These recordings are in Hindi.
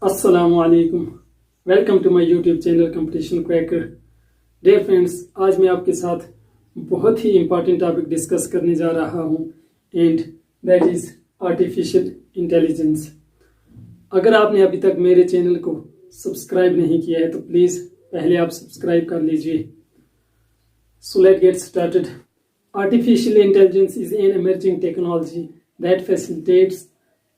अस्सलामुअलैकुम। Welcome to my YouTube channel competition cracker. Dear friends, आज मैं आपके साथ बहुत ही इंपॉर्टेंट टॉपिक डिस्कस करने जा रहा हूं and that is artificial intelligence. अगर आपने अभी तक मेरे चैनल को सब्सक्राइब नहीं किया है तो प्लीज़ पहले आप सब्सक्राइब कर लीजिए। So let get started. Artificial intelligence is an emerging technology that facilitates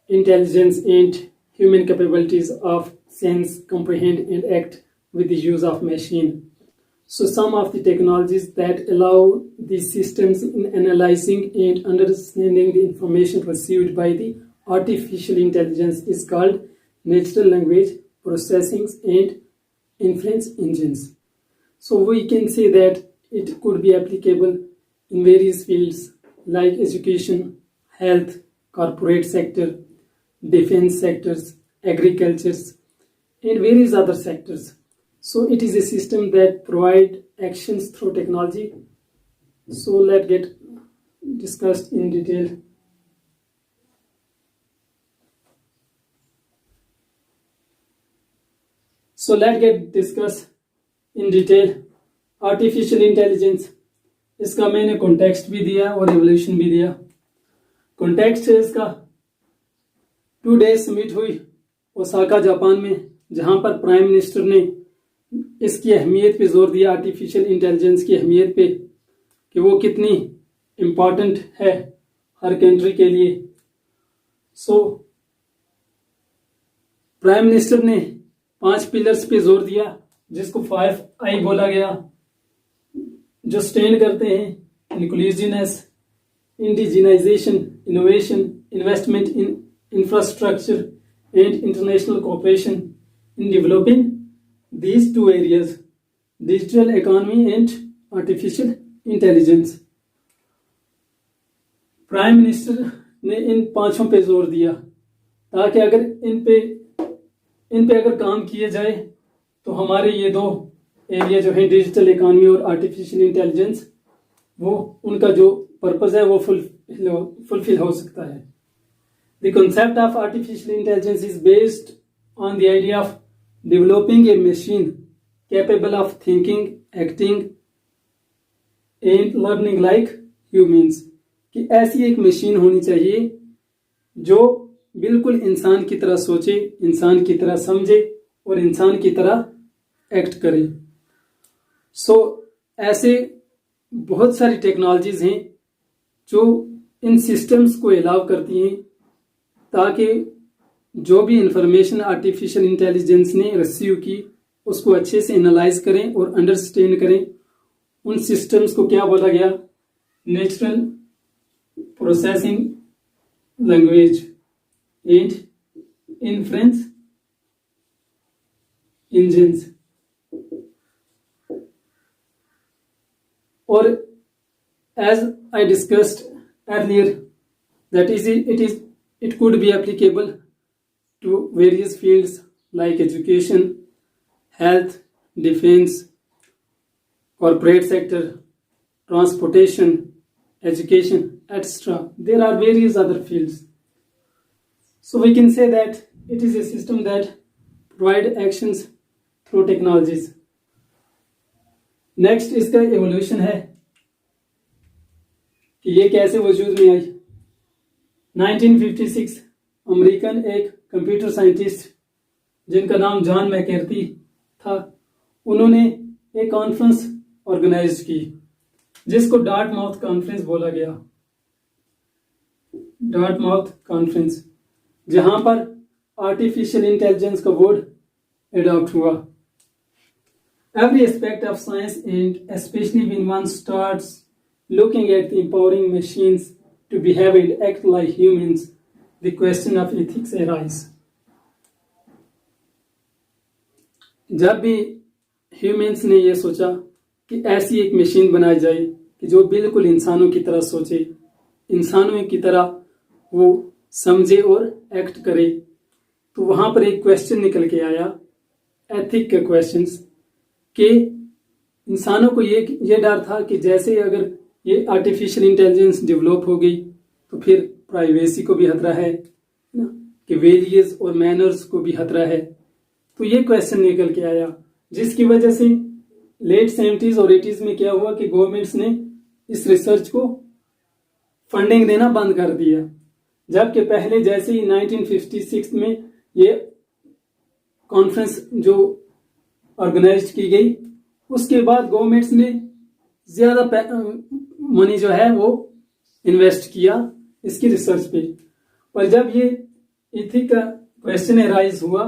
intelligence and human capabilities of sense, comprehend, and act with the use of machine. So some of the technologies that allow these systems in analyzing and understanding the information received by the artificial intelligence is called natural language processing and inference engines. So we can say that it could be applicable in various fields like education, health, corporate sector, defense sectors, agriculture, and various other sectors. So it is a system that provide actions through technology. So let's get discussed in detail. So let's get discuss in detail artificial intelligence. इसका मैंने कॉन्टेक्स्ट भी दिया और एवोल्यूशन भी दिया। कॉन्टेक्स्ट है इसका 2 days समिट हुई ओसाका जापान में, जहां पर प्राइम मिनिस्टर ने इसकी अहमियत पे जोर दिया, आर्टिफिशियल इंटेलिजेंस की अहमियत पे कि वो कितनी इम्पॉर्टेंट है हर कंट्री के लिए। सो प्राइम मिनिस्टर ने 5 पिलर्स पे जोर दिया जिसको 5I बोला गया, जो स्टैंड करते हैं inclusiveness, indigenisation, innovation, investment in infrastructure and international cooperation in developing these 2 areas, digital economy and artificial intelligence. Prime minister ने इन 5 पे जोर दिया ताकि अगर इन पे अगर काम किए जाए तो हमारे ये 2 एरिया जो है डिजिटल इकोनॉमी और आर्टिफिशियल इंटेलिजेंस, वो उनका जो पर्पस है वो फुलफिल हो सकता है। The concept of artificial intelligence is based on the idea of developing a machine capable of thinking, acting and learning like humans. कि ऐसी एक मशीन होनी चाहिए जो बिल्कुल इंसान की तरह सोचे, इंसान की तरह समझे और इंसान की तरह एक्ट करे। सो ऐसे बहुत सारी टेक्नोलॉजीज हैं जो इन सिस्टम्स को अलाउ करती हैं ताकि जो भी इंफॉर्मेशन आर्टिफिशियल इंटेलिजेंस ने रिसीव की उसको अच्छे से एनालाइज करें और अंडरस्टैंड करें। उन सिस्टम्स को क्या बोला गया? Natural processing language and inference engines. और as I discussed earlier that it could be applicable to various fields like education, health, defense, corporate sector, transportation, education, etc. There are various other fields. So we can say that it is a system that provide actions through technologies. Next इसका evolution है कि ये कैसे वजूद में आई। 1956 अमेरिकन एक कंप्यूटर साइंटिस्ट जिनका नाम जॉन मैककार्थी था, उन्होंने एक कॉन्फ्रेंस ऑर्गेनाइज की जिसको डार्टमाउथ कॉन्फ्रेंस बोला गया। डार्टमाउथ कॉन्फ्रेंस, जहां पर आर्टिफिशियल इंटेलिजेंस का वर्ड एडॉप्ट हुआ। Every aspect of science and specially when one starts looking at the empowering machines to behave and act like humans, the question of ethics arise. जब भी ह्यूमंस ने यह सोचा कि ऐसी एक मशीन बनाई जाए कि जो बिल्कुल इंसानों की तरह सोचे, इंसानों की तरह वो समझे और एक्ट करे, तो वहां पर एक क्वेश्चन निकल के आया, एथिक के क्वेश्चंस, कि इंसानों को ये डर था कि जैसे अगर ये आर्टिफिशियल इंटेलिजेंस डेवलप हो गई तो फिर प्राइवेसी को भी खतरा है ना, कि वैल्यूज और मैनर्स को भी खतरा है। तो ये क्वेश्चन निकल के आया, जिसकी वजह से लेट 70s और 80s में क्या हुआ कि गवर्नमेंट्स ने इस रिसर्च को फंडिंग देना बंद कर दिया। जबकि पहले जैसे ही 1956 में ये कॉन्फ्रेंस जो ऑर्गेनाइज की गई, उसके बाद गवर्नमेंट्स ने ज्यादा मनी जो है वो इन्वेस्ट किया इसकी रिसर्च पे। पर जब ये इथिक का क्वेश्चन राइज हुआ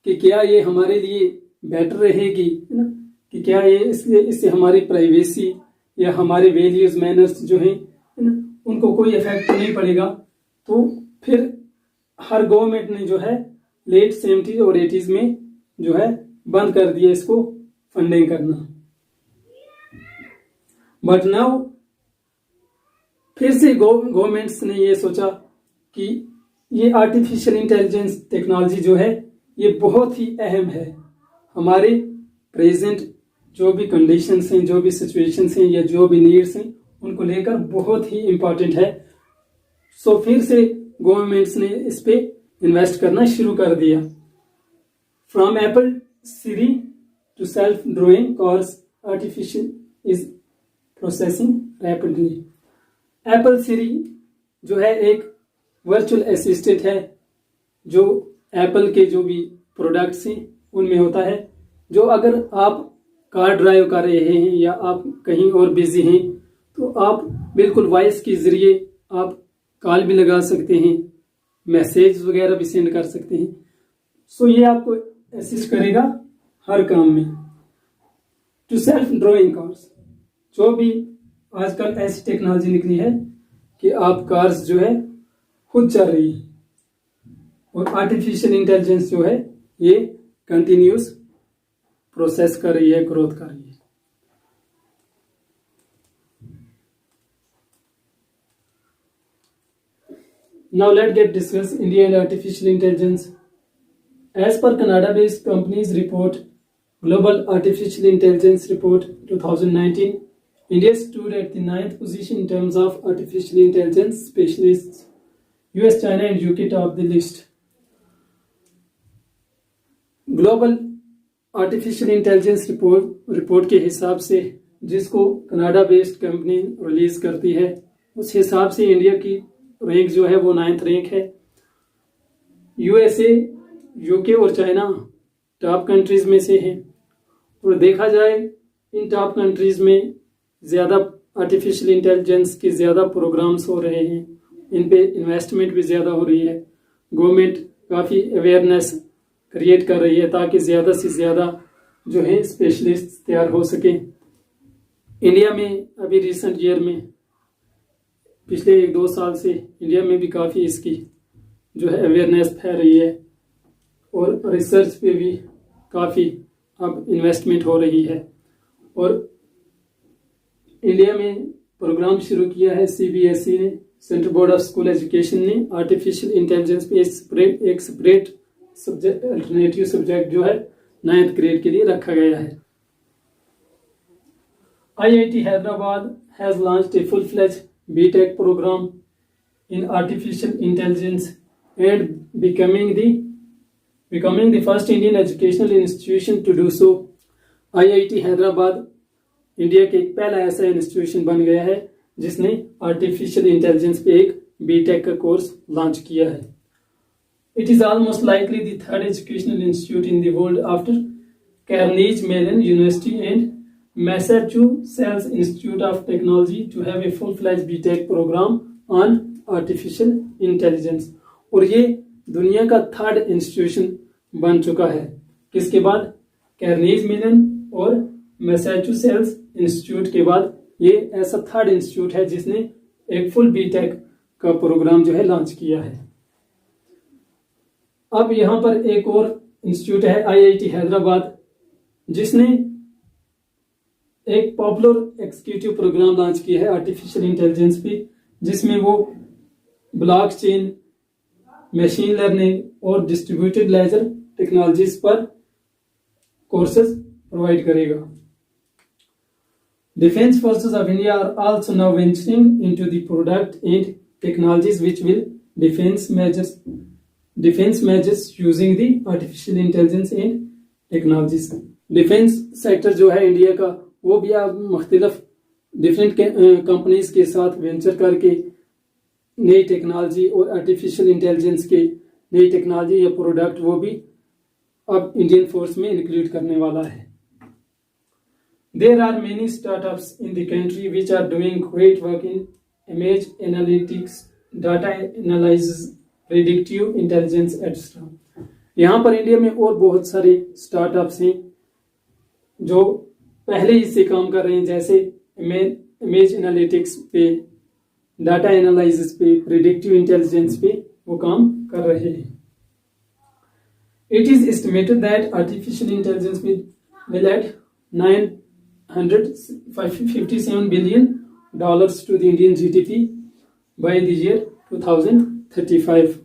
कि क्या ये हमारे लिए बेटर रहेगी, है ना, कि क्या ये इससे हमारी प्राइवेसी या हमारे वैल्यूज मैनर्स जो है ना, उनको कोई इफेक्ट नहीं पड़ेगा, तो फिर हर गवर्नमेंट ने जो है लेट 70s और 80s में जो है बंद कर दिया इसको फंडिंग करना। बट नाउ फिर से गवर्नमेंट्स ने ये सोचा कि ये आर्टिफिशियल इंटेलिजेंस टेक्नोलॉजी जो है ये बहुत ही अहम है, हमारे प्रेजेंट जो भी कंडीशंस हैं, जो भी सिचुएशंस हैं या जो भी नीड्स हैं, उनको लेकर बहुत ही इंपॉर्टेंट है। सो फिर से गवर्नमेंट्स ने इस पे इन्वेस्ट करना शुरू कर दिया। From Apple Siri to self driving cars, artificial is processing rapidly. Apple Siri जो है एक वर्चुअल असिस्टेंट है जो एप्पल के जो भी प्रोडक्ट्स हैं उनमें होता है, जो अगर आप कार ड्राइव कर रहे हैं या आप कहीं और बिजी हैं तो आप बिल्कुल वॉइस के जरिए आप कॉल भी लगा सकते हैं, मैसेज वगैरह भी सेंड कर सकते हैं। सो ये आपको असिस्ट करेगा हर काम में। टू सेल्फ ड्राइंग कार्स, जो भी आजकल ऐसी टेक्नोलॉजी निकली है कि आप कार्स जो है खुद चल रही है, और आर्टिफिशियल इंटेलिजेंस जो है ये कंटिन्यूस प्रोसेस कर रही है, ग्रोथ कर रही है। Now let's get discuss India and artificial intelligence. As per Canada-based companies report, Global Artificial Intelligence Report 2019, India stood at the 9th position in terms of artificial intelligence specialists. US, China and UK top the list. Global artificial intelligence report के हिसाब से, जिसको कनाडा बेस्ड कंपनी रिलीज करती है, उस हिसाब से इंडिया की रैंक जो है वो 9th रैंक है। यूएसए, यूके और चाइना टॉप कंट्रीज में से हैं। और देखा जाए इन टॉप कंट्रीज में ज़्यादा आर्टिफिशियल इंटेलिजेंस के ज़्यादा प्रोग्राम्स हो रहे हैं, इन पे इन्वेस्टमेंट भी ज़्यादा हो रही है। गवर्नमेंट काफ़ी अवेयरनेस क्रिएट कर रही है ताकि ज़्यादा से ज़्यादा जो है स्पेशलिस्ट तैयार हो सकें। इंडिया में अभी रिसेंट ईयर में पिछले 1-2 साल से इंडिया में भी काफ़ी इसकी जो है अवेयरनेस फैल रही है, और रिसर्च पे भी काफ़ी अब इन्वेस्टमेंट हो रही है। और इंडिया में प्रोग्राम शुरू किया है CBSE ने, central board of school education ने, आर्टिफिशियल इंटेलिजेंस पे एक सेपरेट सब्जेक्ट, अल्टरनेटिव सब्जेक्ट जो है 9th ग्रेड के लिए रखा गया है। IIT Hyderabad has launched a full-fledged BTech program in artificial intelligence and becoming the first Indian educational institution to do so. IIT Hyderabad India के एक पहला ऐसा इंस्टीट्यूशन बन गया है जिसने आर्टिफिशियल इंटेलिजेंस पे एक BTech का कोर्स लॉन्च किया है। It is almost likely the third educational institute in the world after Carnegie Mellon University and Massachusetts Institute of Technology to have a full-fledged BTech program on artificial intelligence. और ये दुनिया का थर्ड इंस्टीट्यूशन बन चुका है। किसके बाद? कैर्नेगी मेलन और मैसाचुसेट्स इंस्टीट्यूट के बाद ये ऐसा थर्ड इंस्टीट्यूट है जिसने एक फुल BTech का प्रोग्राम जो है लॉन्च किया है। अब यहाँ पर एक और इंस्टीट्यूट है IIT हैदराबाद, जिसने एक पॉपुलर एग्जीक्यूटिव प्रोग्राम लॉन्च किया है आर्टिफिशियल इंटेलिजेंस पे, जिसमें वो ब्लॉकचेन, मशीन लर्निंग और डिस्ट्रीब्यूटेड लेजर टेक्नोलॉजीज पर कोर्सेज प्रोवाइड करेगा। Defense forces of India are also now venturing into the product and technologies which will defense measures defence measures using the artificial intelligence and technologies. Defence sector जो है इंडिया का, वो भी अब मुख्तलिफ डिफरेंट कंपनीज के साथ वेंचर करके नई टेक्नोलॉजी और आर्टिफिशियल इंटेलिजेंस के नई टेक्नोलॉजी या प्रोडक्ट वो भी अब इंडियन फोर्स में इंक्लूड करने वाला है। There are many startups in the country which are doing great work in image analytics, data analysis, predictive intelligence, etc. यहाँ पर इंडिया में और बहुत सारे स्टार्टअप्स हैं जो पहले ही से काम कर रहे हैं, जैसे इमेज एनालिटिक्स पे, डाटा एनालिसिस पे, प्रिडिक्टिव इंटेलिजेंस पे वो काम कर रहे हैं। It is estimated that artificial intelligence will add $957 billion to the Indian GDP by the year 2035।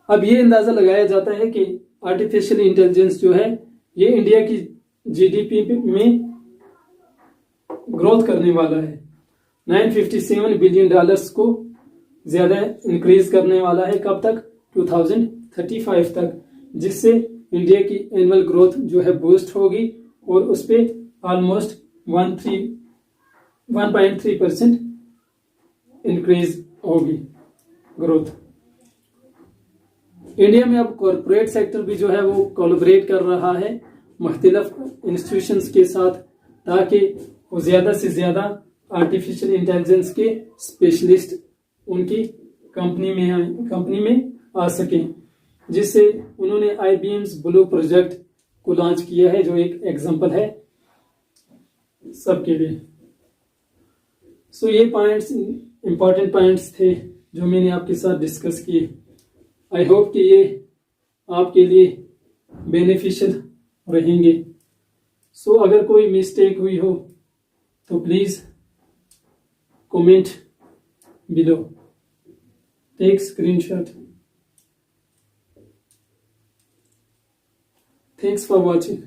अब ये अंदाजा लगाया जाता है कि आर्टिफिशियल इंटेलिजेंस जो है ये इंडिया की जीडीपी में ग्रोथ करने वाला है, $957 बिलियन को ज्यादा इंक्रीज करने वाला है। कब तक? 2035 तक, जिससे इंडिया की एनुअल ग्रोथ जो है बूस्ट होगी और उस पे ऑलमोस्ट 1.3% इंक्रीज होगी ग्रोथ। इंडिया में अब कॉरपोरेट सेक्टर भी जो है वो कोलैबोरेट कर रहा है मुख्तलिफ इंस्टीट्यूशंस के साथ, ताकि वो ज्यादा से ज्यादा आर्टिफिशियल इंटेलिजेंस के स्पेशलिस्ट उनकी कंपनी में आ सकें, जिससे उन्होंने IBM's ब्लू प्रोजेक्ट को लॉन्च किया है, जो एक एग्जांपल है सबके लिए। सो ये पॉइंट्स इंपॉर्टेंट पॉइंट्स थे जो मैंने आपके साथ डिस्कस किए। आई होप कि ये आपके लिए बेनिफिशियल रहेंगे। सो अगर कोई मिस्टेक हुई हो तो please comment below, take screenshot. Thanks for watching.